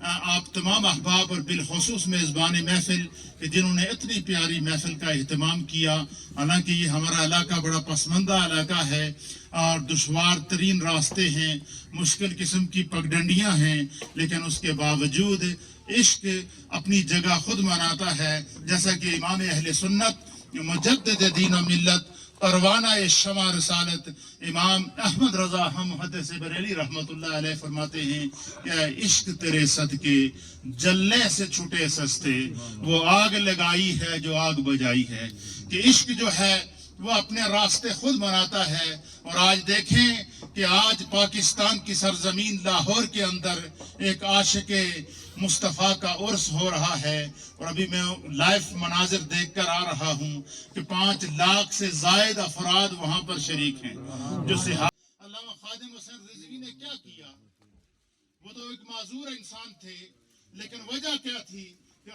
آپ تمام احباب اور بالخصوص میزبان محفل کہ جنہوں نے اتنی پیاری محفل کا اہتمام کیا. حالانکہ یہ ہمارا علاقہ بڑا پسماندہ علاقہ ہے اور دشوار ترین راستے ہیں, مشکل قسم کی پگڈنڈیاں ہیں, لیکن اس کے باوجود عشق اپنی جگہ خود مناتا ہے. جیسا کہ امام اہل سنت مجدد دین و ملت پروانہ شمع رسالت امام احمد رضا ہم محدث بریلی رحمۃ اللہ علیہ فرماتے ہیں کہ عشق تیرے صدقے جلنے سے چھٹے سستے, وہ آگ لگائی ہے جو آگ بجائی ہے. کہ عشق جو ہے وہ اپنے راستے خود بناتا ہے. اور آج دیکھیں کہ آج پاکستان کی سرزمین لاہور کے اندر ایک عاشق مصطفیٰ کا عرس ہو رہا ہے, اور ابھی میں لائیو مناظر دیکھ کر آ رہا ہوں کہ 5 لاکھ سے زائد افراد وہاں پر شریک ہیں. جو علامہ خادم حسین رضوی نے کیا کیا, وہ تو ایک معذور انسان تھے, لیکن وجہ کیا تھی کہ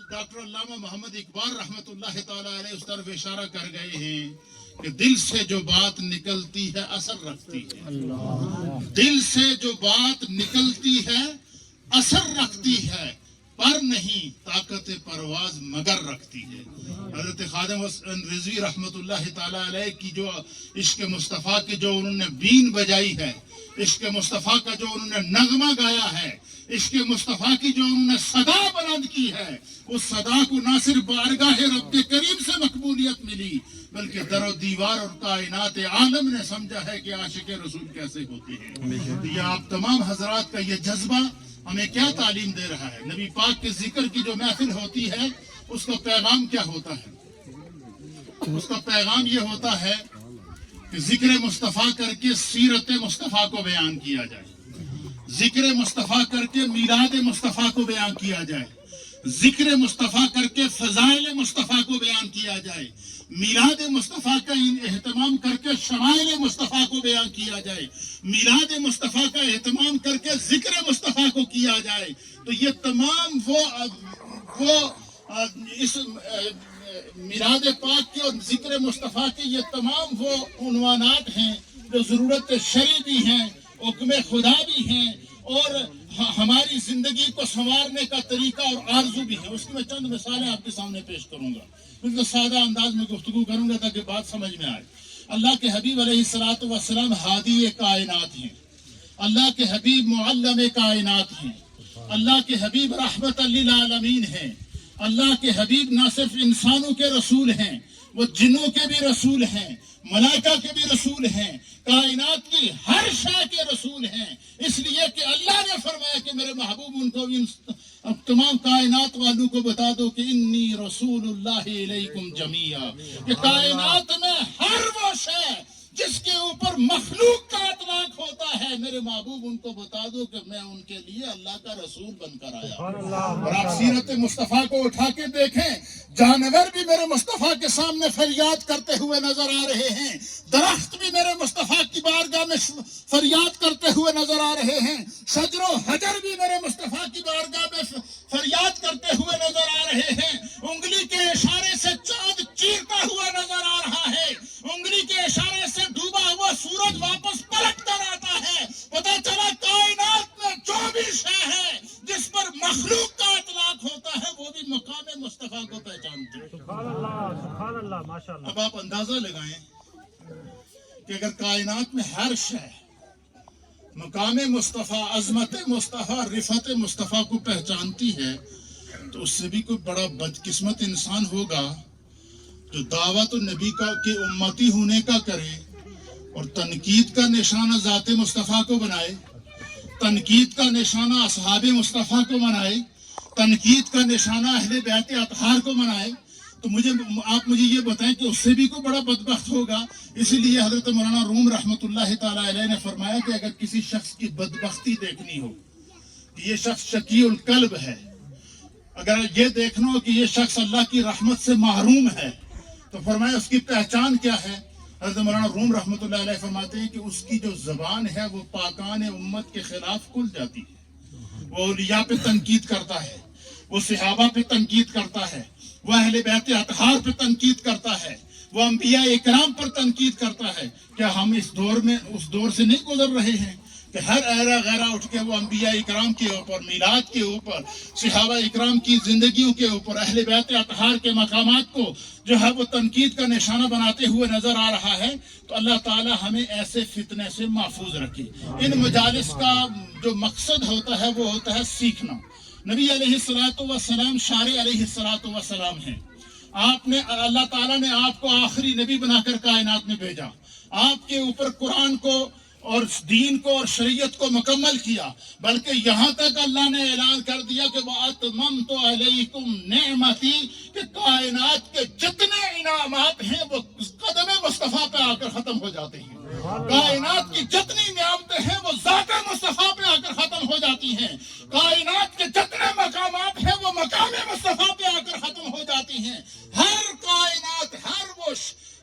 ڈاکٹر علامہ محمد اقبال رحمۃ اللہ تعالیٰ علیہ اس طرف اشارہ کر گئے ہیں کہ دل سے جو بات نکلتی ہے اثر رکھتی ہے. دل سے جو بات نکلتی ہے اثر رکھتی ہے, پر نہیں طاقت پرواز مگر رکھتی ہے. حضرت خادم حسین رضوی رحمۃ اللہ تعالیٰ علیہ کی جو عشق مصطفیٰ کی جو انہوں نے بین بجائی ہے, عشق مصطفیٰ کا جو انہوں نے نغمہ گایا ہے, عشق مصطفیٰ کی جو انہوں نے صدا بلند کی ہے, اس صدا کو نہ صرف بارگاہ رب کریم سے مقبولیت ملی بلکہ در و دیوار اور کائنات عالم نے سمجھا ہے کہ عاشق رسول کیسے ہوتے ہیں. یہ آپ تمام حضرات کا یہ جذبہ ہمیں کیا تعلیم دے رہا ہے. نبی پاک کے ذکر کی جو محفل ہوتی ہے اس کا پیغام کیا ہوتا ہے؟ اس کا پیغام یہ ہوتا ہے کہ ذکر مصطفیٰ کر کے سیرت مصطفیٰ کو بیان کیا جائے, ذکر مصطفیٰ کر کے میلاد مصطفیٰ کو بیان کیا جائے, ذکر مصطفیٰ کر کے فضائل مصطفیٰ کو بیان کیا جائے, میلاد مصطفیٰ کا اہتمام کر کے شمائل مصطفیٰ کو بیان کیا جائے, میلاد مصطفیٰ کا اہتمام کر کے ذکر مصطفیٰ کو کیا جائے. تو یہ تمام وہ اس میلاد پاک کے اور ذکر مصطفیٰ کے یہ تمام وہ عنوانات ہیں جو ضرورت شرعی بھی ہیں, حکم خدا بھی ہیں, اور ہماری زندگی کو سنوارنے کا طریقہ اور آرزو بھی ہے. اس کی میں چند مثالیں آپ کے سامنے پیش کروں گا, بالکل سادہ انداز میں گفتگو کروں گا تاکہ بات سمجھ میں آئے. اللہ کے حبیب علیہ الصلوۃ والسلام ہادی کائنات ہیں, اللہ کے حبیب معلم کائنات ہیں, اللہ کے حبیب رحمت للعالمین ہیں, اللہ کے حبیب نہ صرف انسانوں کے رسول ہیں, وہ جنوں کے بھی رسول ہیں, ملائکہ کے بھی رسول ہیں, کائنات کی ہر شے کے رسول ہیں. اس لیے کہ اللہ نے فرمایا کہ میرے محبوب ان کو تمام کائنات والوں کو بتا دو کہ انی رسول اللہ علیکم جمیعا, کہ کائنات میں ہر وہ شے جس کے اوپر مخلوق کا اطلاق ہوتا ہے, میرے محبوب ان کو بتا دو کہ میں ان کے لیے اللہ کا رسول بن کر آیا. اور آپ سیرت مصطفیٰ کو اٹھا کے دیکھیں, جانور بھی میرے مصطفیٰ کے سامنے فریاد کرتے ہوئے نظر آ رہے ہیں, درخت بھی میرے مصطفیٰ کی بارگاہ میں فریاد کرتے ہوئے نظر آ رہے ہیں, شجر و حجر بھی میرے مصطفیٰ کی بارگاہ میں فریاد کرتے ہوئے نظر آ رہے ہیں. انگلی کے اشارے سے چاند چیرتا ہوا نظر آ رہا ہے, انگلی کے اشارے سے ڈوبا ہوا سورج واپس پلٹ کر آتا ہے. پتہ چلا کائنات میں جو بھی شے ہے جس پر مخلوق کا اطلاق ہوتا ہے وہ بھی مقام مصطفیٰ کو پہچانتے ہیں. سبحان اللہ ماشاءاللہ. اب آپ اندازہ لگائیں کہ اگر کائنات میں ہر شے مقام مصطفیٰ, عظمت مصطفیٰ, رفعت مصطفیٰ کو پہچانتی ہے, تو اس سے بھی کوئی بڑا بدقسمت انسان ہوگا جو دعوت نبی کا کے امتی ہونے کا کرے اور تنقید کا نشانہ ذات مصطفیٰ کو بنائے, تنقید کا نشانہ اصحاب مصطفیٰ کو بنائے, تنقید کا نشانہ اہل بیت اطہار کو بنائے. تو آپ مجھے یہ بتائیں کہ اس سے بھی کوئی بڑا بدبخت ہوگا. اسی لیے حضرت مولانا روم رحمۃ اللہ تعالیٰ علیہ نے فرمایا کہ اگر کسی شخص کی بدبختی دیکھنی ہو کہ یہ شخص شقی القلب ہے, اگر یہ دیکھنا ہو کہ یہ شخص اللہ کی رحمت سے محروم ہے, تو فرمایا اس کی پہچان کیا ہے. حضرت مولانا روم رحمۃ اللہ علیہ فرماتے ہیں کہ اس کی جو زبان ہے وہ پاکان امت کے خلاف کھل جاتی ہے. وہ اولیاء پہ تنقید کرتا ہے, وہ صحابہ پہ تنقید کرتا ہے, وہ اہل بیت اطہار پہ تنقید کرتا ہے, وہ انبیاء اکرام پر تنقید کرتا ہے. کیا ہم اس دور سے نہیں گزر رہے ہیں کہ ہر ایرا غیرہ اٹھ کے وہ انبیاء اکرام کے اوپر، میلاد کے اوپر، صحابہ اکرام کی زندگیوں کے اوپر، اہل بیت اطہار کے مقامات کو جو ہے وہ تنقید کا نشانہ بناتے ہوئے نظر آ رہا ہے. تو اللہ تعالی ہمیں ایسے فتنے سے محفوظ رکھے. ان مجالس کا جو مقصد ہوتا ہے وہ ہوتا ہے سیکھنا. نبی علیہ الصلوۃ والسلام شارع علیہ الصلوۃ والسلام ہیں. اللہ تعالیٰ نے آپ کو آخری نبی بنا کر کائنات میں بھیجا. آپ کے اوپر قرآن کو اور دین کو اور شریعت کو مکمل کیا، بلکہ یہاں تک اللہ نے اعلان کر دیا کہ وَأَتْمَمْتُ عَلَيْكُمْ نِعْمَتِي، کہ کائنات کے جتنے انعامات ہیں وہ قدم مصطفیٰ پہ آ کر ختم ہو جاتے ہیں. کائنات کی جتنی نعمتیں ہیں وہ ذات مصطفیٰ پہ آ کر ختم ہو جاتی ہیں. کائنات کے جتنے مقامات ہیں وہ مقام مصطفیٰ پہ آ کر ختم ہو جاتی ہیں. ہر کائنات، ہر وہ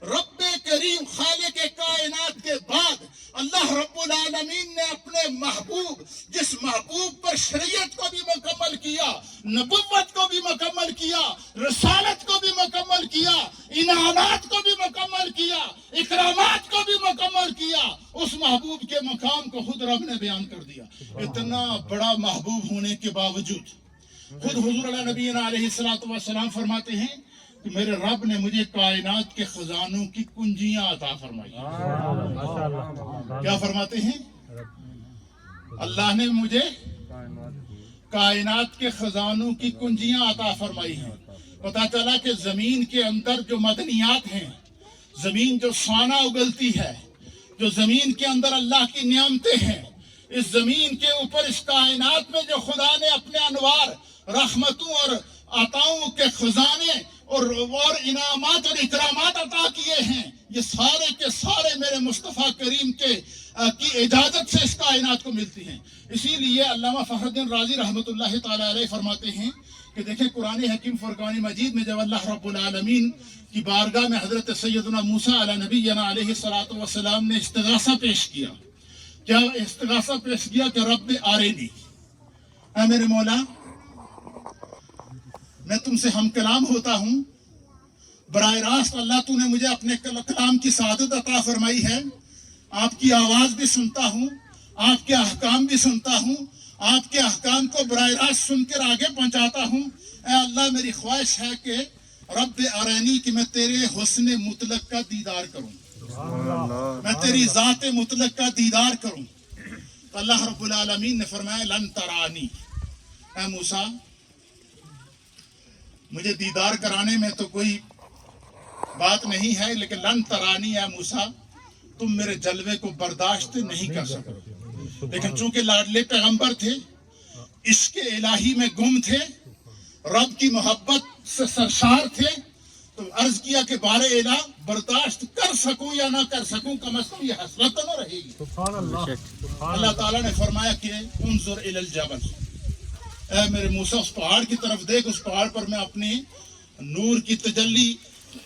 رب کریم خالق کائنات کے بعد اللہ رب العالمین نے اپنے محبوب، جس محبوب پر شریعت کو بھی مکمل کیا، نبوت کو بھی مکمل کیا، رسالت کو بھی مکمل کیا، انعامات کو بھی مکمل کیا، اکرامات کو بھی مکمل کیا، اس محبوب کے مقام کو خود رب نے بیان کر دیا. اتنا بڑا محبوب ہونے کے باوجود خود حضور علیہ نبی علیہ الصلوۃ والسلام فرماتے ہیں کہ میرے رب نے مجھے کائنات کے خزانوں کی کنجیاں عطا فرمائی. کیا فرماتے ہیں؟ اللہ نے مجھے کائنات کے خزانوں کی کنجیاں عطا فرمائی ہیں. پتہ چلا کہ زمین کے اندر جو مدنیات ہیں، زمین جو سانہ اگلتی ہے، جو زمین کے اندر اللہ کی نعمتیں ہیں، اس زمین کے اوپر، اس کائنات میں جو خدا نے اپنے انوار، رحمتوں اور عطاؤں کے خزانے اور انعامات اور اکرامات عطا کیے ہیں، یہ سارے کے سارے میرے مصطفیٰ کریم کی اجازت سے اس کائنات کو ملتی ہیں. اسی لیے علامہ فخر الدین رازی رحمۃ اللہ تعالی علیہ فرماتے ہیں کہ دیکھیں قرآن حکیم فرقان مجید میں جب اللہ رب العالمین کی بارگاہ میں حضرت سیدنا موسیٰ علیہ نبینا علیہ الصلوۃ والسلام نے استغاثہ پیش کیا. کیا استغاثہ پیش کیا کہ رب آرینی، اے میرے مولا، میں تم سے ہم کلام ہوتا ہوں، براہ راست اللہ تو نے مجھے اپنے کلام کی سعادت عطا فرمائی ہے، آپ کی آواز بھی سنتا ہوں، آپ کے احکام بھی سنتا ہوں، آپ کے احکام کو براہ راست سن کر آگے پہنچاتا ہوں. اے اللہ، میری خواہش ہے کہ رب ارینی کہ میں تیرے حسن مطلق کا دیدار کروں، میں تیری ذات مطلق کا دیدار کروں. تو اللہ رب العالمین نے فرمایا لن ترانی، اے موسیٰ مجھے دیدار کرانے میں تو کوئی بات نہیں ہے، لیکن لن ترانی اے موسیٰ، تم میرے جلوے کو برداشت نہیں کر سکتے. لیکن چونکہ لاڈلے پیغمبر تھے، عشق الہی میں گم تھے، رب کی محبت سے سرشار تھے، تو عرض کیا کہ بار الہ برداشت کر سکوں یا نہ کر سکوں، کم از کم یہ حسرت تو نہ رہے گی. سبحان اللہ. اللہ تعالیٰ نے فرمایا کہ انظر الی الجبل، اے میرے موسیٰ اس پہاڑ کی طرف دیکھ، اس پہاڑ پر میں اپنی نور کی تجلی،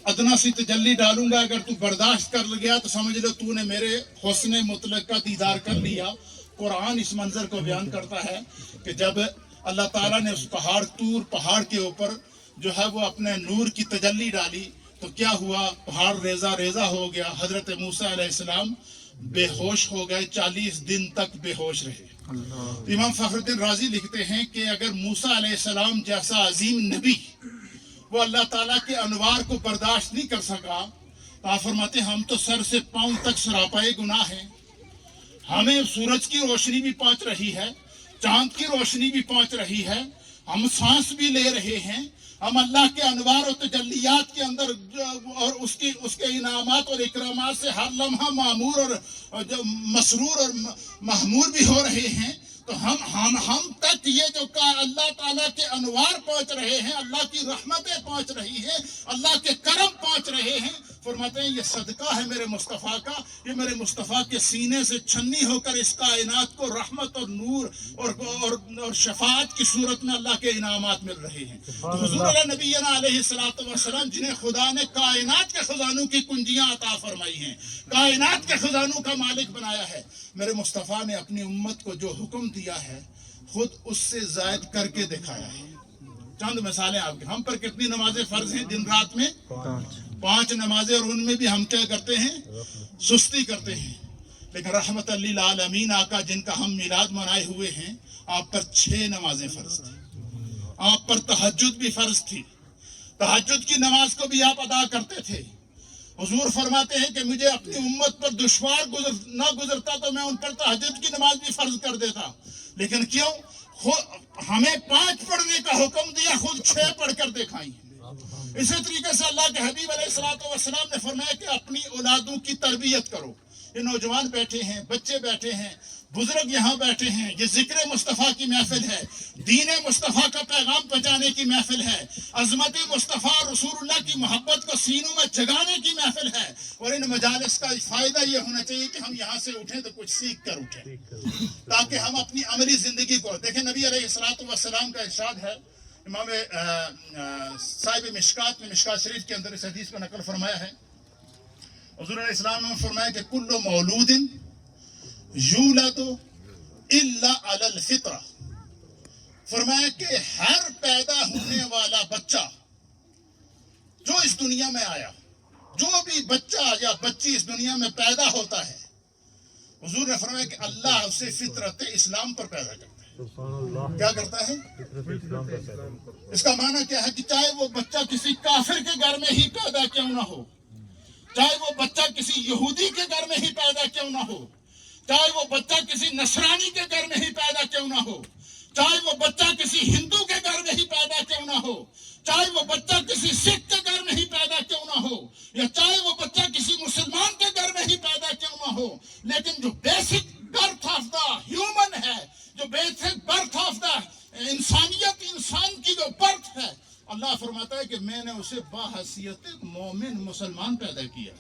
ادنا سی تجلی ڈالوں گا. اگر تو برداشت کر گیا تو سمجھ لو تو نے میرے حسن مطلق کا دیدار کر لیا. قرآن اس منظر کو بیان کرتا ہے کہ جب اللہ تعالیٰ نے اس پہاڑ کے اوپر جو ہے وہ اپنے نور کی تجلی ڈالی تو کیا ہوا؟ پہاڑ ریزہ ریزہ ہو گیا. حضرت موسیٰ علیہ السلام بے ہوش ہو گئے، 40 دن تک بے ہوش رہے. امام فخر الدین رازی لکھتے ہیں کہ اگر موسیٰ علیہ السلام جیسا عظیم نبی وہ اللہ تعالیٰ کے انوار کو برداشت نہیں کر سکا، تو آپ فرماتے ہیں ہم تو سر سے پاؤں تک سراپائے گناہ ہیں. ہمیں سورج کی روشنی بھی پہنچ رہی ہے، چاند کی روشنی بھی پہنچ رہی ہے، ہم سانس بھی لے رہے ہیں، ہم اللہ کے انوار و تجلیات کے اندر اور اس کے انعامات اور اکرامات سے ہر لمحہ معمور اور مسرور اور محمور بھی ہو رہے ہیں. تو ہم تک یہ جو اللہ تعالیٰ کے انوار پہنچ رہے ہیں، اللہ کی رحمتیں پہنچ رہی ہیں، اللہ کے کرم پہنچ رہے ہیں. فرماتے ہیں یہ صدقہ ہے میرے مصطفیٰ کا، یہ میرے مصطفیٰ کے سینے سے چھنی ہو کر اس کائنات کو رحمت اور نور اور شفاعت کی صورت میں اللہ کے انعامات مل رہے ہیں. تو حضور علیہ نبینا علیہ الصلوۃ والسلام جنہیں خدا نے کائنات کے خزانوں کی کنجیاں عطا فرمائی ہیں، کائنات کے خزانوں کا مالک بنایا ہے، میرے مصطفیٰ نے اپنی امت کو جو حکم دیا ہے خود اس سے زائد کر کے دکھایا ہے. چند مثالیں آپ کے. ہم پر کتنی نمازیں فرض ہیں دن رات میں؟ 5 نمازیں، اور ان میں بھی ہم کیا کرتے ہیں؟ سستی کرتے ہیں. لیکن رحمت للعالمین آقا جن کا ہم میلاد منائے ہوئے ہیں، آپ پر 6 نمازیں فرض تھی، آپ پر تہجد بھی فرض تھی، تہجد کی نماز کو بھی آپ ادا کرتے تھے۔ حضور فرماتے ہیں کہ مجھے اپنی امت پر دشوار نہ گزرتا تو میں ان پر تہجد کی نماز بھی فرض کر دیتا، لیکن کیوں؟ ہمیں 5 پڑھنے کا حکم دیا، خود 6 پڑھ کر دکھائی۔ اسی طریقے سے اللہ کے حبیب علیہ السلام نے فرمایا کہ اپنی اولادوں کی تربیت کرو۔ یہ نوجوان بیٹھے ہیں، بچے بیٹھے ہیں، بزرگ یہاں بیٹھے ہیں، یہ ذکر مصطفیٰ کی محفل ہے، دین مصطفیٰ کا پیغام پہنچانے کی محفل ہے، عظمت مصطفیٰ رسول اللہ کی محبت کو سینوں میں جگانے کی محفل ہے۔ اور ان مجالس کا فائدہ یہ ہونا چاہیے کہ ہم یہاں سے اٹھیں تو کچھ سیکھ کر اٹھیں، تاکہ ہم اپنی عملی زندگی کو دیکھیں۔ نبی علیہ السلام کا ارشاد ہے، امام صاحب مشکات میں، مشکات شریف کے اندر اس حدیث کو نقل فرمایا ہے، حضور علیہ السلام نے فرمایا کہ کل مولود یولد الا علی الفطرہ، فرمایا کہ ہر پیدا ہونے والا بچہ جو اس دنیا میں آیا، جو بھی بچہ یا بچی اس دنیا میں پیدا ہوتا ہے، حضور نے فرمایا کہ اللہ اسے فطرت اسلام پر پیدا کرتا ہے۔ کیا کرتا ہے؟ اس کا معنی کیا ہے کہ چاہے وہ بچہ کسی کافر کے گھر میں ہی پیدا کیوں نہ ہو، چاہے وہ بچہ کسی یہودی کے گھر میں ہی پیدا کیوں نہ ہو، چاہے وہ بچہ کسی نصرانی کے گھر میں ہی پیدا کیوں نہ ہو، چاہے وہ بچہ کسی ہندو کے گھر میں ہی پیدا کیوں نہ ہو، چاہے وہ بچہ کسی سکھ کے گھر میں ہی پیدا کیوں نہ ہو، یا چاہے وہ بچہ کسی مسلمان کے گھر میں ہی پیدا کیوں نہ ہو، لیکن جو basic birth of the human ہے، جو بیسک برتھ آف دا انسانیت، انسان کی جو برتھ ہے، اللہ فرماتا ہے کہ میں نے اسے باحیثیت مومن مسلمان پیدا کیا،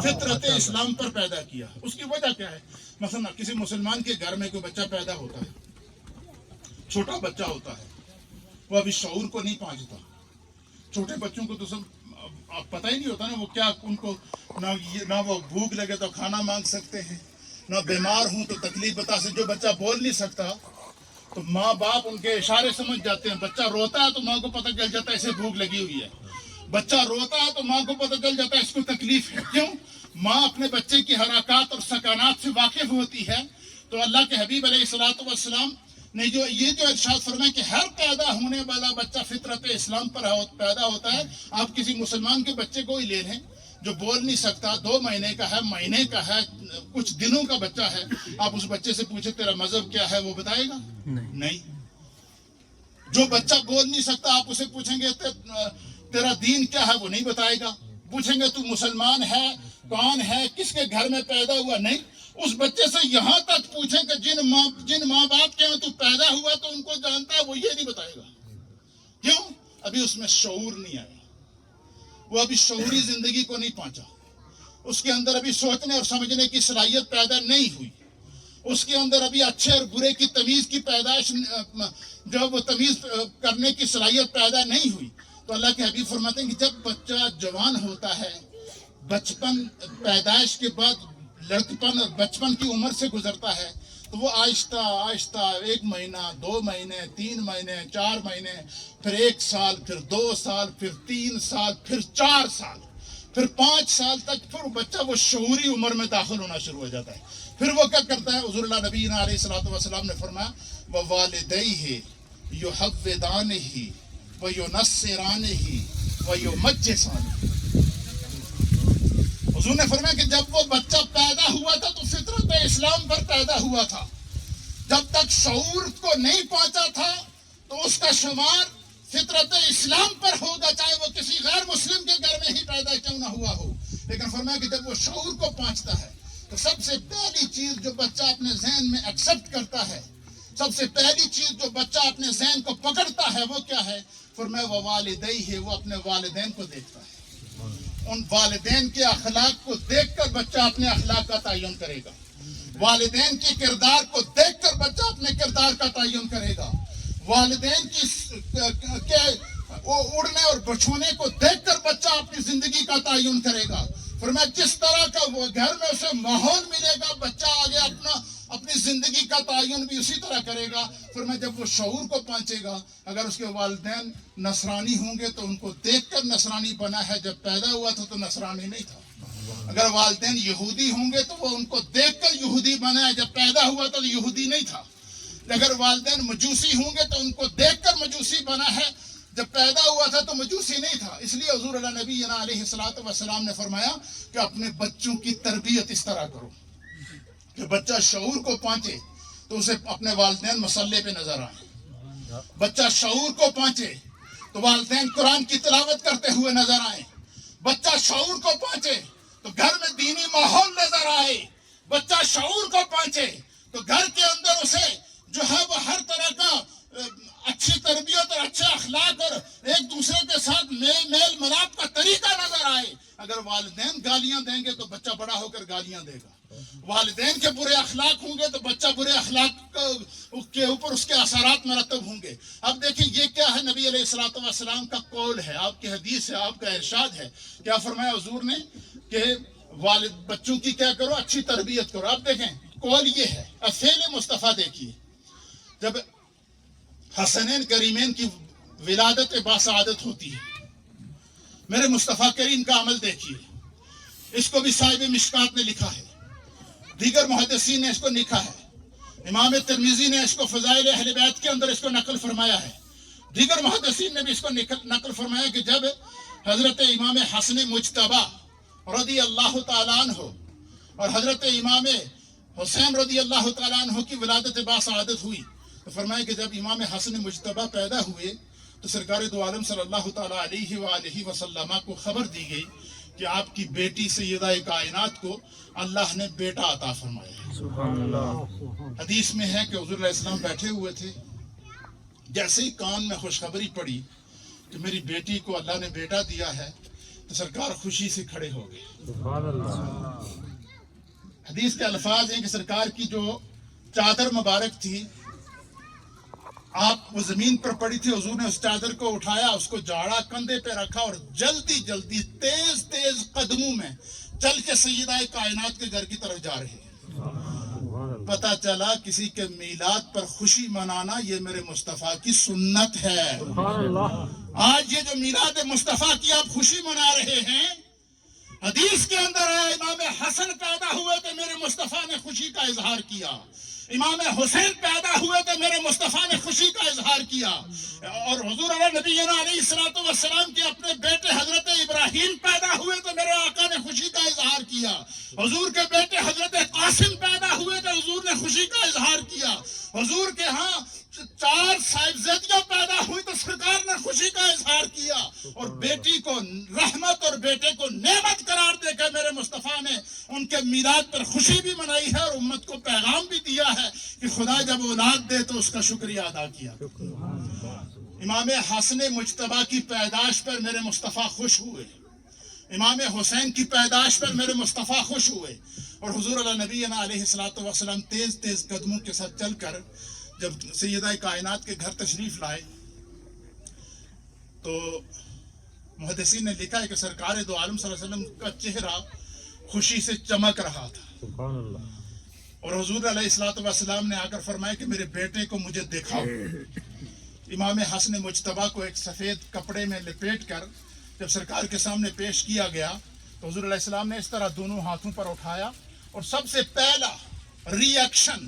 فطرت اسلام پر پیدا کیا۔ اس کی وجہ کیا ہے؟ مثلا کسی مسلمان کے گھر میں کوئی بچہ پیدا ہوتا ہے، چھوٹا بچہ ہوتا ہے، وہ ابھی شعور کو نہیں پہنچتا۔ چھوٹے بچوں کو تو سب پتہ ہی نہیں ہوتا نا، وہ کیا، ان کو نہ وہ بھوک لگے تو کھانا مانگ سکتے ہیں، نہ بیمار ہوں تو تکلیف بتا سکتے۔ جو بچہ بول نہیں سکتا تو ماں باپ ان کے اشارے سمجھ جاتے ہیں۔ بچہ روتا ہے تو ماں کو پتہ چل جاتا ہے اسے بھوک لگی ہوئی ہے، بچہ روتا ہے تو ماں کو پتہ چل جاتا ہے اس کو تکلیف ہے۔ کیوں؟ ماں اپنے بچے کی حرکات اور سکانات سے واقف ہوتی ہے۔ تو اللہ کے حبیب علیہ السلام نے جو ارشاد فرمایا کہ ہر پیدا ہونے والا بچہ فطرت اسلام پر پیدا ہوتا ہے۔ آپ کسی مسلمان کے بچے کو ہی لے لیں جو بول نہیں سکتا، 2 مہینے کا ہے، مہینے کا ہے، کچھ دنوں کا بچہ ہے، آپ اس بچے سے پوچھیں تیرا مذہب کیا ہے، وہ بتائے گا؟ نہیں۔ جو بچہ بول نہیں سکتا آپ اسے پوچھیں گے تیرا دین کیا ہے، وہ نہیں بتائے گا۔ پوچھیں گے تو مسلمان ہے، کون ہے، کس کے گھر میں پیدا ہوا، نہیں۔ اس بچے سے یہاں تک پوچھیں کہ جن ماں باپ کے یہاں تو پیدا ہوا تو ان کو جانتا ہے، وہ یہ نہیں بتائے گا۔ کیوں؟ ابھی اس میں شعور نہیں آیا، وہ ابھی شعوری زندگی کو نہیں پہنچا، اس کے اندر ابھی سوچنے اور سمجھنے کی صلاحیت پیدا نہیں ہوئی، اس کے اندر ابھی اچھے اور برے کی تمیز کی پیدائش، جب وہ تمیز کرنے کی صلاحیت پیدا نہیں ہوئی۔ تو اللہ کے حبیب فرماتے ہیں کہ جب بچہ جوان ہوتا ہے، بچپن پیدائش کے بعد لڑکپن اور بچپن کی عمر سے گزرتا ہے، تو وہ آہستہ آہستہ 1 مہینہ، 2 مہینے، 3 مہینے، 4 مہینے، پھر 1 سال، پھر 2 سال، پھر 3 سال، پھر 4 سال، پھر 5 سال تک پھر بچہ وہ شعوری عمر میں داخل ہونا شروع ہو جاتا ہے۔ پھر وہ کیا کرتا ہے؟ حضور اللہ نبی علیہ السلام نے فرمایا وَوَالِدَيْهِ يُحَوِّدَانِهِ وَيُنَصِّرَانِهِ وَيُمَجِّسَانِهِ۔ حضور نے فرمایا کہ جب وہ بچہ پیدا ہوا تھا تو فطرت اسلام پر پیدا ہوا تھا، جب تک شعور کو نہیں پہنچا تھا تو اس کا شمار فطرت اسلام پر ہوگا، چاہے وہ کسی غیر مسلم کے گھر میں ہی پیدا کیوں نہ ہوا ہو۔ لیکن فرمایا کہ جب وہ شعور کو پہنچتا ہے تو سب سے پہلی چیز جو بچہ اپنے ذہن میں ایکسپٹ کرتا ہے، سب سے پہلی چیز جو بچہ اپنے ذہن کو پکڑتا ہے وہ کیا ہے؟ فرمایا وہ والدیہ، وہ اپنے والدین کو دیکھتا ہے۔ ان والدین کے اخلاق کو دیکھ کر بچہ اپنے اخلاق کا تعین کرے گا، والدین کے کردار کو دیکھ کر بچہ اپنے کردار کا تعین کرے گا، والدین کے اڑنے اور بچھونے کو دیکھ کر بچہ اپنی زندگی کا تعین کرے گا۔ فرمایا جس طرح کا وہ گھر میں اسے ماحول ملے گا، بچہ آگے اپنی زندگی کا تعین بھی اسی طرح کرے گا۔ فرمایا جب وہ شعور کو پہنچے گا، اگر اس کے والدین نصرانی ہوں گے تو ان کو دیکھ کر نصرانی بنا ہے، جب پیدا ہوا تھا تو نصرانی نہیں تھا۔ اگر والدین یہودی ہوں گے تو وہ ان کو دیکھ کر یہودی بنا ہے، جب پیدا ہوا تو یہودی نہیں تھا. اگر والدین مجوسی ہوں گے تو ان کو دیکھ کر مجوسی بنا ہے، جب پیدا ہوا تھا تو مجوسی نہیں تھا. اس لیے حضور علیہ نبی علیہ الصلوۃ والسلام نے فرمایا کہ اپنے بچوں کی تربیت اس طرح کرو کہ بچہ شعور کو پہنچے تو اسے اپنے والدین مصلے پہ نظر آئیں. بچہ شعور کو پہنچے تو والدین قرآن کی تلاوت کرتے ہوئے نظر آئیں. بچہ شعور کو پہنچے تو گھر میں دینی ماحول نظر آئے. بچہ شعور کو پہنچے تو گھر کے اندر اسے جو ہے وہ ہر طرح کا اچھی تربیت اور اچھے اخلاق اور ایک دوسرے کے ساتھ میل ملاپ کا طریقہ نظر آئے. اگر والدین گالیاں دیں گے تو بچہ بڑا ہو کر گالیاں دے گا. والدین کے برے اخلاق ہوں گے تو بچہ برے اخلاق کے اوپر اس کے اثرات مرتب ہوں گے. اب دیکھیں یہ کیا ہے، نبی علیہ الصلوۃ والسلام کا قول ہے، آپ کی حدیث ہے، آپ کا ارشاد ہے. کیا فرمایا حضور نے کہ بچوں کی کیا کرو، اچھی تربیت کرو. اب دیکھیں قول یہ ہے. فعل مصطفیٰ دیکھیے، جب حسنین کریمین کی ولادت باسعادت ہوتی ہے، میرے مصطفیٰ کریم کا عمل دیکھیے. اس کو بھی صاحب مشکات نے لکھا ہے، دیگر محدثین نے اس کو لکھا ہے. امام ترمذی نے اس کو فضائل اہل بیت کے اندر اس کو نقل فرمایا ہے. دیگر محدثین نے بھی اس کو نقل فرمایا کہ جب حضرت امام حسن مجتبی رضی اللہ تعالیٰ عنہ اور حضرت امام حسین رضی اللہ تعالیٰ عنہ کی ولادت باسعادت ہوئی تو فرمایا کہ جب امام حسن مجتبی پیدا ہوئے تو سرکار دو عالم صلی اللہ تعالیٰ علیہ وآلہ وسلم کو خبر دی گئی کہ آپ کی بیٹی سیدہ کائنات کو اللہ نے بیٹا عطا فرمایا ہے. سبحان اللہ. حدیث میں ہے کہ حضور علیہ السلام بیٹھے ہوئے تھے، جیسے ہی کان میں خوشخبری پڑی کہ میری بیٹی کو اللہ نے بیٹا دیا ہے تو سرکار خوشی سے کھڑے ہو گئے. سبحان اللہ. حدیث کے الفاظ ہیں کہ سرکار کی جو چادر مبارک تھی آپ وہ زمین پر پڑی تھی، حضور نے اس چادر کو اٹھایا، اس کو جاڑا، کندھے پہ رکھا اور جلدی جلدی تیز تیز قدموں میں چل کے سیدہ کائنات کے گھر کی طرف جا رہے ہیں. پتہ چلا کسی کے میلاد پر خوشی منانا یہ میرے مصطفیٰ کی سنت ہے. سبحان اللہ. آج یہ جو میلاد مصطفیٰ کی آپ خوشی منا رہے ہیں، حدیث کے اندر ہے امام حسن پیدا ہوئے تو میرے مصطفیٰ نے خوشی کا اظہار کیا، امام حسین پیدا ہوئے تو میرے مصطفیٰ نے خوشی کا اظہار کیا. اور حضور علیہ نبی علیہ الصلوۃ والسلام کے اپنے بیٹے حضرت ابراہیم پیدا ہوئے تو میرے آقا نے خوشی کا اظہار کیا. حضور کے بیٹے حضرت قاسم پیدا ہوئے تو حضور نے خوشی کا اظہار کیا. حضور کے ہاں 4 صاحبزادیاں پیدا ہوئی تو سرکار نے خوشی کا اظہار کیا. اور بیٹی کو رحمت اور بیٹے کو نعمت قرار دے کر میرے مصطفیٰ نے ان کے میلاد پر خوشی بھی منائی ہے اور امت کو پیغام بھی دیا ہے کہ خدا جب اولاد دے تو اس کا شکریہ ادا کیا. امام حسن مجتبی کی پیدائش پر میرے مصطفیٰ خوش ہوئے، امام حسین کی پیدائش پر میرے مصطفیٰ خوش ہوئے. اور حضور علیہ نبی علیہ الصلوۃ والسلام تیز تیز قدموں کے ساتھ چل کر جب سیدہ کائنات کے گھر تشریف لائے تو محدثین نے لکھا ہے کہ سرکار دو عالم صلی اللہ علیہ وسلم کا چہرہ خوشی سے چمک رہا تھا. سبحان اللہ. اور حضور علیہ الصلوۃ والسلام نے آ کر فرمایا کہ میرے بیٹے کو مجھے دکھاؤ. امام حسن مجتبی کو ایک سفید کپڑے میں لپیٹ کر جب سرکار کے سامنے پیش کیا گیا تو حضور علیہ السلام نے اس طرح دونوں ہاتھوں پر اٹھایا اور سب سے پہلا ری ایکشن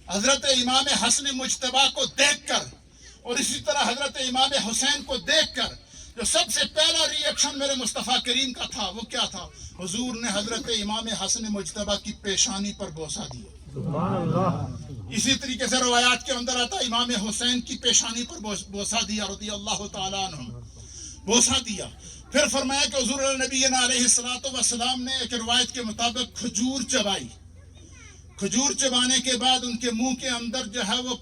حضرت امام حسن مجتبی کو دیکھ کر اور اسی طرح حضرت امام حسین کو دیکھ کر جو سب سے پہلا ری ایکشن میرے مصطفیٰ کریم کا تھا وہ کیا تھا؟ حضور نے حضرت امام حسن مجتبی کی پیشانی پر بوسہ دیا. سبحان اللہ. اسی طریقے سے روایات کے اندر آتا امام حسین کی پیشانی پر بوسہ دیا رضی اللہ تعالیٰ عنہ، بوسہ دیا. پھر فرمایا کہ حضور نبی علیہ الصلوۃ والسلام نے ایک روایت کے مطابق کھجور چبائی. کھجور چبانے کے بعد ان کے منہ کے اندر جو ہے وہ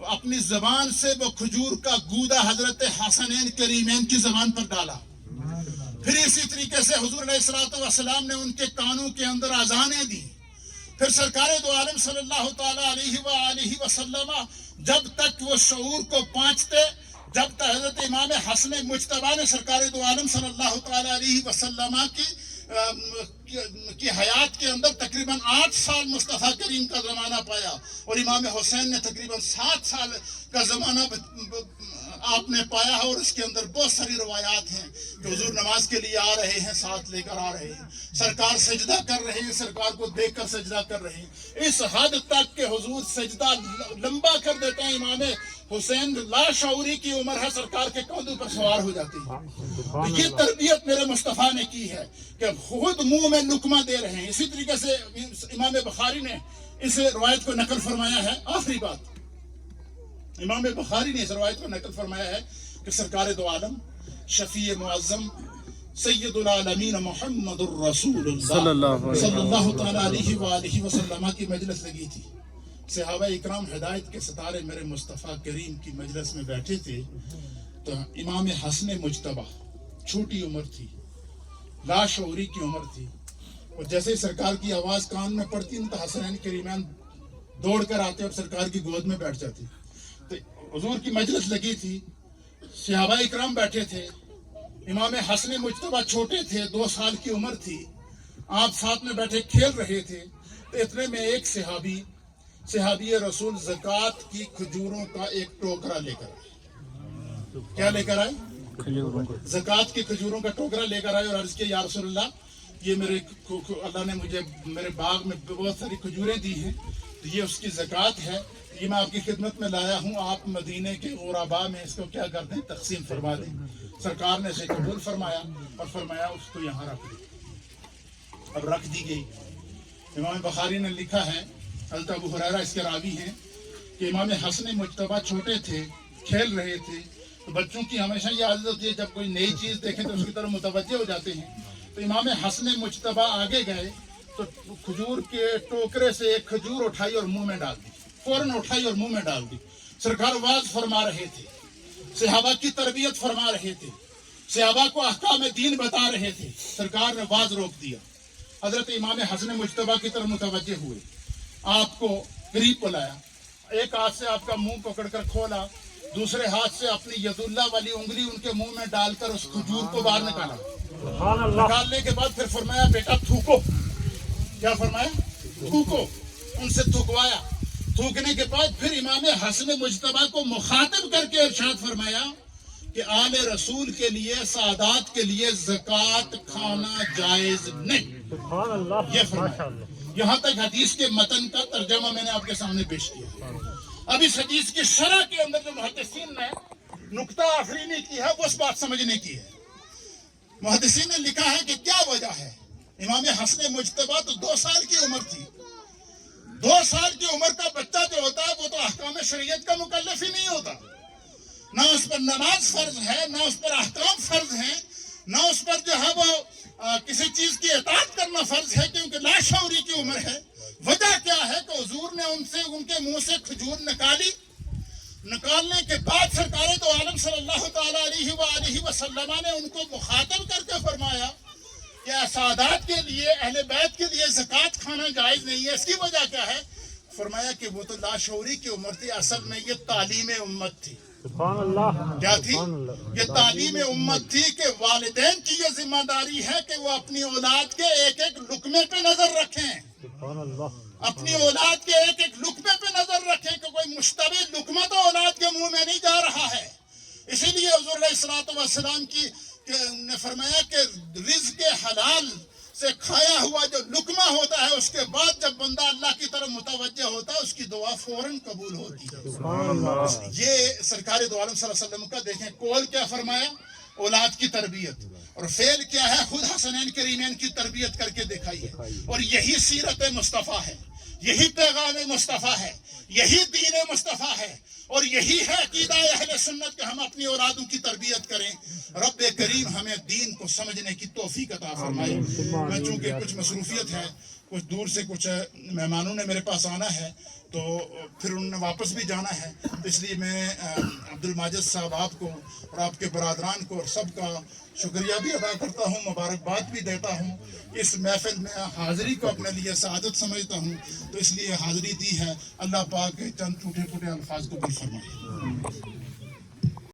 اپنی زبان سے وہ کھجور کا گودا حضرت حسنین کریمین کی زبان پر ڈالا. پھر اسی طریقے سے حضور علیہ الصلوۃ والسلام نے ان کے کانوں کے اندر اذانیں دی. پھر سرکار دو عالم صلی اللہ تعالیٰ علیہ وآلہ وسلم جب تک وہ شعور کو پہنچتے، جب تک حضرت امام حسن مجتبی نے سرکار دو عالم صلی اللہ تعالیٰ علیہ وسلم کی حیات کے اندر تقریباً 8 سال مصطفیٰ کریم کا زمانہ پایا اور امام حسین نے تقریباً 7 سال کا زمانہ آپ نے پایا ہے، اور اس کے اندر بہت ساری روایات ہیں کہ حضور نماز کے لیے آ رہے ہیں، ساتھ لے کر آ رہے ہیں، سرکار سجدہ کر رہے ہیں، سرکار کو دیکھ کر سجدہ کر رہے ہیں، اس حد تک کہ حضور سجدہ لمبا کر دیتے ہیں، امام حسین لاشعوری کی عمر ہے، سرکار کے کندھوں پر سوار ہو جاتی ہے۔ تو یہ تربیت میرے مصطفیٰ نے کی ہے کہ خود منہ میں لقمہ دے رہے ہیں۔ اسی طریقے سے امام بخاری نے اس روایت کو نقل فرمایا ہے۔ آخری بات، امام بخاری نے اس روایت کو نقل فرمایا ہے کہ سرکار دو عالم شفیع معظم سید العالمین محمد الرسول اللہ صلی اللہ تعالیٰ علیہ وآلہ وسلم کی مجلس لگی تھی۔ صحابہ اکرام ہدایت کے ستارے میرے مصطفیٰ کریم کی مجلس میں بیٹھے تھے، تو امام حسن مجتبہ، چھوٹی عمر تھی، لاشعوری کی عمر تھی، اور جیسے ہی سرکار کی آواز کان میں پڑتی تو حسنین کریمین دوڑ کر آتے اور سرکار کی گود میں بیٹھ جاتی۔ تو حضور کی مجلس لگی تھی، صحابہ اکرام بیٹھے تھے، امام حسن مجتبہ چھوٹے تھے، 2 سال کی عمر تھی، آپ ساتھ میں بیٹھے کھیل رہے تھے۔ تو اتنے میں ایک صحابی رسول زکوٰۃ کی کھجوروں کا ایک ٹوکرا لے کر آئے۔ کیا لے کر آئے؟ زکوٰۃ کی کھجوروں کا ٹوکرا لے کر آئے، اور عرض کیا یا رسول اللہ، یہ اللہ نے مجھے میرے باغ میں بہت ساری کھجوریں دی ہیں، تو یہ اس کی زکوٰۃ ہے، یہ میں آپ کی خدمت میں لایا ہوں، آپ مدینے کے غرباء میں اس کو کیا کر دیں، تقسیم فرما دیں۔ سرکار نے اسے قبول فرمایا اور فرمایا اس کو یہاں رکھ دیں۔ اب رکھ دی گئی۔ امام بخاری نے لکھا ہے، حضرت ابو ہریرہ اس کے راوی ہیں، کہ امام حسن مجتبہ چھوٹے تھے، کھیل رہے تھے، تو بچوں کی ہمیشہ یہ عادت ہوتی ہے جب کوئی نئی چیز دیکھیں تو اس کی طرف متوجہ ہو جاتے ہیں۔ تو امام حسن مجتبہ آگے گئے تو کھجور کے ٹوکرے سے ایک کھجور اٹھائی اور منہ میں ڈال دی، فوراً اٹھائی اور منہ میں ڈال دی۔ سرکار واز فرما رہے تھے، صحابہ کی تربیت فرما رہے تھے، صحابہ کو احکام دین بتا رہے تھے، سرکار نے واز روک دیا۔ حضرت امام حسن مجتبہ کی طرف متوجہ ہوئے، آپ کو قریب بلایا، ایک ہاتھ سے آپ کا منہ پکڑ کر کھولا، دوسرے ہاتھ سے اپنی ید اللہ والی انگلی ان کے منہ میں ڈال کر اس کھجور کو باہر نکالا۔ نکالنے کے بعد پھر فرمایا بیٹا تھوکو۔ کیا فرمایا؟ تھوکو۔ ان سے تھوکوایا۔ تھوکنے کے بعد پھر امام حسن مجتبہ کو مخاطب کر کے ارشاد فرمایا کہ آل رسول کے لیے، سادات کے لیے زکوٰۃ کھانا جائز نہیں۔ یہ فرمایا۔ یہاں تک حدیث کے متن کا ترجمہ میں نے آپ کے سامنے پیش کیا۔ اب اس حدیث کی شرح کے اندر جو محدثین نے نقطہ آفرینی کی ہے وہ اس بات سمجھنے کی ہے۔ محدثین نے لکھا ہے کہ کیا وجہ ہے۔ امام حسن مجتبہ تو 2 سال کی عمر تھی۔ 2 سال کی عمر کا بچہ جو ہوتا ہے وہ تو احکام شریعت کا مکلف ہی نہیں ہوتا، نہ اس پر نماز فرض ہے، نہ اس پر احکام فرض ہیں، نہ اس پر جو ہے وہ کسی چیز کی اطاعت کرنا فرض ہے، کیونکہ لاشعوری کی عمر ہے۔ وجہ کیا ہے کہ حضور نے ان کے منہ سے کھجور نکالی، نکالنے کے بعد سرکار دو عالم صلی اللہ تعالیٰ علیہ وآلہ وسلم نے ان کو مخاطب کر کے فرمایا کہ سادات کے لیے، اہل بیت کے لیے زکوٰۃ کھانا جائز نہیں ہے۔ اس کی وجہ کیا ہے؟ فرمایا کہ وہ تو لاشعوری کی عمر تھی، اصل میں یہ تعلیم امت تھی۔ سبحان اللہ۔ کیا تھی؟ یہ تعلیم امت تھی کہ والدین کی یہ ذمہ داری ہے کہ وہ اپنی اولاد کے ایک ایک لقمے پہ نظر رکھیں، سبحان اللہ۔ اپنی اولاد کے ایک ایک لقمے پہ نظر رکھیں کہ کوئی مشتبہ لقمہ تو اولاد کے منہ میں نہیں جا رہا ہے۔ اسی لیے حضور علیہ الصلوۃ والسلام نے فرمایا کہ رزق حلال سے کھایا ہوا جو لقمہ ہوتا ہے، اس کے بعد جب بندہ اللہ کی طرف متوجہ ہوتا ہے اس کی دعا فوراً قبول ہوتی ہے۔ سبحان اللہ۔ یہ سرکار دو عالم صلی اللہ علیہ وسلم کا دیکھیں، قول کیا فرمایا؟ اولاد کی تربیت، اور فعل کیا ہے؟ خود حسنین کریمین کی تربیت کر کے دکھائی ہے۔ اور یہی سیرت مصطفیٰ ہے، یہی پیغام مصطفیٰ ہے، یہی دین مصطفیٰ ہے، اور یہی ہے عقیدہ اہل سنت کہ ہم اپنی اولادوں کی تربیت کریں۔ رب کریم ہمیں دین کو سمجھنے کی توفیق عطا فرمائے۔ میں چونکہ کچھ مصروفیت ہے، کچھ دور سے کچھ مہمانوں نے میرے پاس آنا ہے، تو پھر انہوں نے واپس بھی جانا ہے، تو اس لیے میں عبد الماجد صاحب آپ کو اور آپ کے برادران کو اور سب کا شکریہ بھی ادا کرتا ہوں، مبارکباد بھی دیتا ہوں۔ اس محفل میں حاضری کو اپنے لیے سعادت سمجھتا ہوں، تو اس لیے حاضری دی ہے۔ اللہ پاک چند ٹوٹے پھوٹے الفاظ کو بھی فرمائے۔